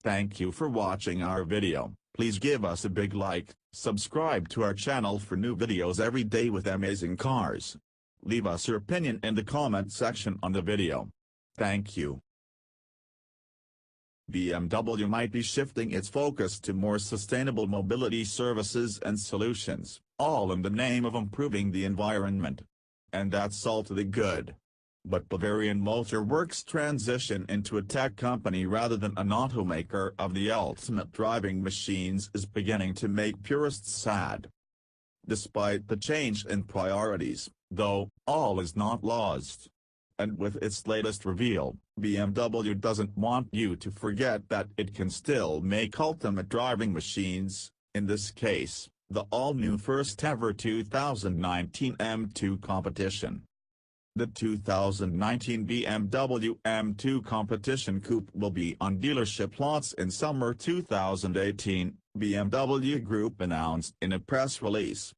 Thank you for watching our video. Please give us a big like, subscribe to our channel for new videos every day with amazing cars. Leave us your opinion in the comment section on the video. Thank you. BMW might be shifting its focus to more sustainable mobility services and solutions, all in the name of improving the environment. And that's all to the good. But Bavarian Motor Works' transition into a tech company rather than an automaker of the ultimate driving machines is beginning to make purists sad. Despite the change in priorities, though, all is not lost. And with its latest reveal, BMW doesn't want you to forget that it can still make ultimate driving machines, in this case, the all-new first-ever 2019 M2 competition. The 2019 BMW M2 competition coupe will be on dealership lots in summer 2018, BMW Group announced in a press release.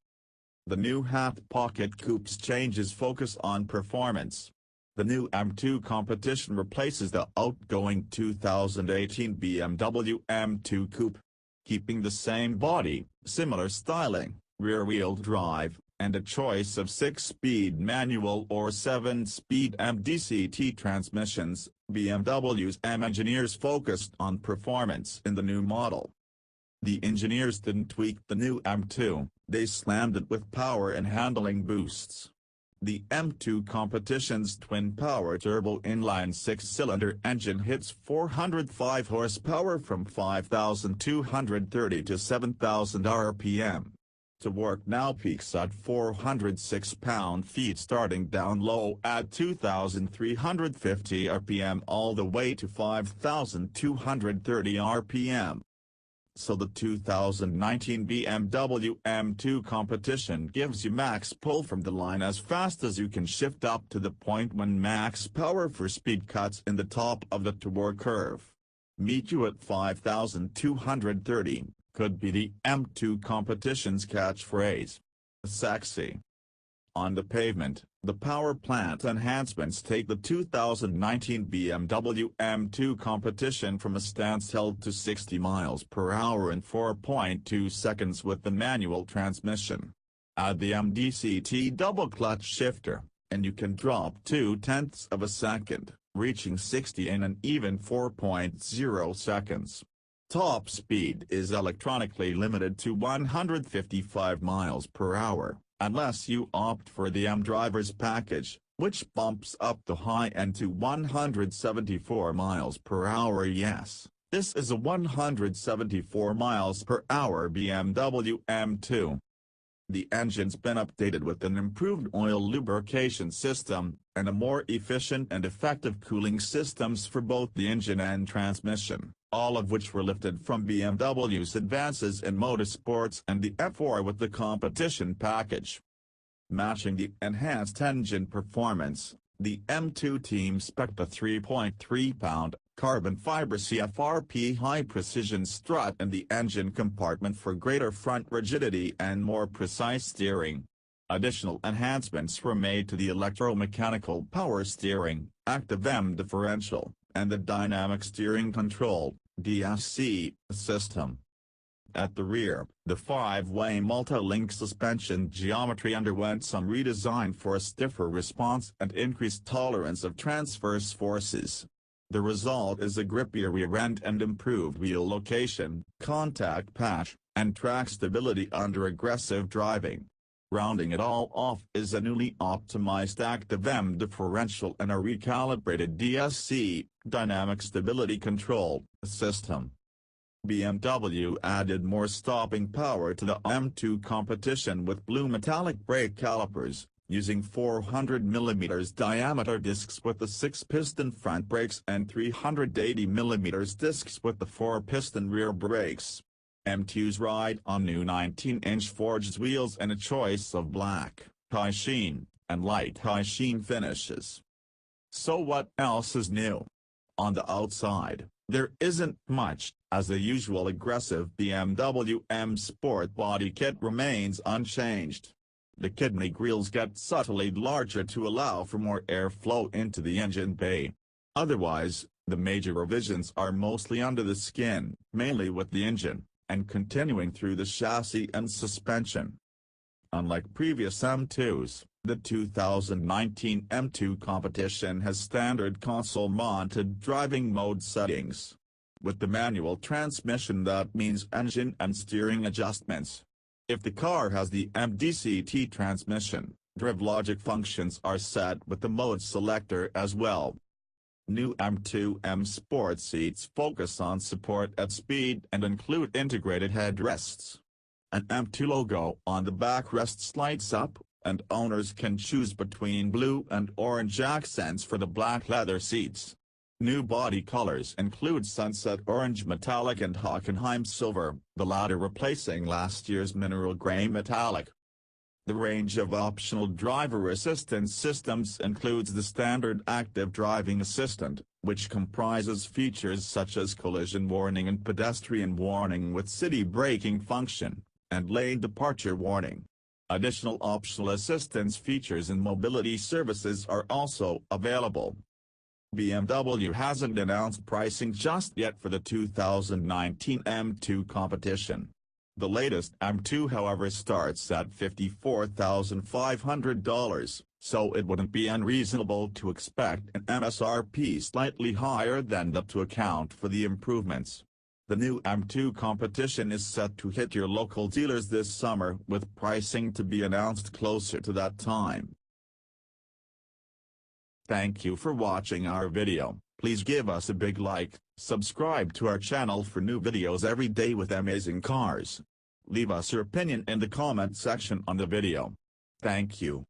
The new half-pocket coupe's changes focus on performance. The new M2 competition replaces the outgoing 2018 BMW M2 coupe, keeping the same body, similar styling, rear-wheel drive, and a choice of 6-speed manual or 7-speed MDCT transmissions. BMW's M engineers focused on performance in the new model. The engineers didn't tweak the new M2, they slammed it with power and handling boosts. The M2 competition's twin-power turbo inline 6-cylinder engine hits 405 horsepower from 5,230 to 7,000 RPM. To work now peaks at 406 pound-feet starting down low at 2,350 RPM all the way to 5,230 RPM. So the 2019 BMW M2 competition gives you max pull from the line as fast as you can shift up to the point when max power for speed cuts in the top of the torque curve. Meet you at 5,230. Could be the M2 competition's catchphrase. Sexy. On the pavement, the power plant enhancements take the 2019 BMW M2 competition from a standstill to 60 miles per hour in 4.2 seconds with the manual transmission. Add the MDCT double-clutch shifter, and you can drop 0.2 of a second, reaching 60 in an even 4.0 seconds. Top speed is electronically limited to 155 miles per hour, unless you opt for the M-Drivers package, which bumps up the high end to 174 miles per hour. Yes, this is a 174 miles per hour BMW M2. The engine's been updated with an improved oil lubrication system, and a more efficient and effective cooling systems for both the engine and transmission, all of which were lifted from BMW's advances in motorsports and the F4 with the competition package. Matching the enhanced engine performance, the M2 team spec'd a 3.3-pound, carbon fiber CFRP high-precision strut in the engine compartment for greater front rigidity and more precise steering. Additional enhancements were made to the electromechanical power steering, active M differential, and the dynamic steering control (DSC) system. At the rear, the 5-way multi-link suspension geometry underwent some redesign for a stiffer response and increased tolerance of transverse forces. The result is a grippier rear end and improved wheel location, contact patch, and track stability under aggressive driving. Rounding it all off is a newly optimized active M differential and a recalibrated DSC, dynamic stability control, system. BMW added more stopping power to the M2 competition with blue metallic brake calipers, using 400mm diameter discs with the 6-piston front brakes and 380mm discs with the 4-piston rear brakes. M2s ride on new 19-inch forged wheels and a choice of black, high sheen, and light high sheen finishes. So what else is new? On the outside, there isn't much, as the usual aggressive BMW M Sport body kit remains unchanged. The kidney grills get subtly larger to allow for more airflow into the engine bay. Otherwise, The major revisions are mostly under the skin, mainly with the engine, and continuing through the chassis and suspension. Unlike previous M2s, the 2019 M2 competition has standard console-mounted driving mode settings. With the manual transmission, that means engine and steering adjustments. If the car has the MDCT transmission, DrivLogic functions are set with the mode selector as well. New M2 M Sport seats focus on support at speed and include integrated headrests. An M2 logo on the backrest lights up, and owners can choose between blue and orange accents for the black leather seats. New body colors include Sunset Orange Metallic and Hockenheim Silver, the latter replacing last year's Mineral Grey Metallic. The range of optional driver assistance systems includes the standard Active Driving Assistant, which comprises features such as collision warning and pedestrian warning with city braking function, and lane departure warning. Additional optional assistance features and mobility services are also available. BMW hasn't announced pricing just yet for the 2019 M2 competition. The latest M2 however starts at $54,500, so it wouldn't be unreasonable to expect an MSRP slightly higher than that to account for the improvements. The new M2 competition is set to hit your local dealers this summer, with pricing to be announced closer to that time. Thank you for watching our video. Please give us a big like, subscribe to our channel for new videos every day with amazing cars. Leave us your opinion in the comment section on the video. Thank you.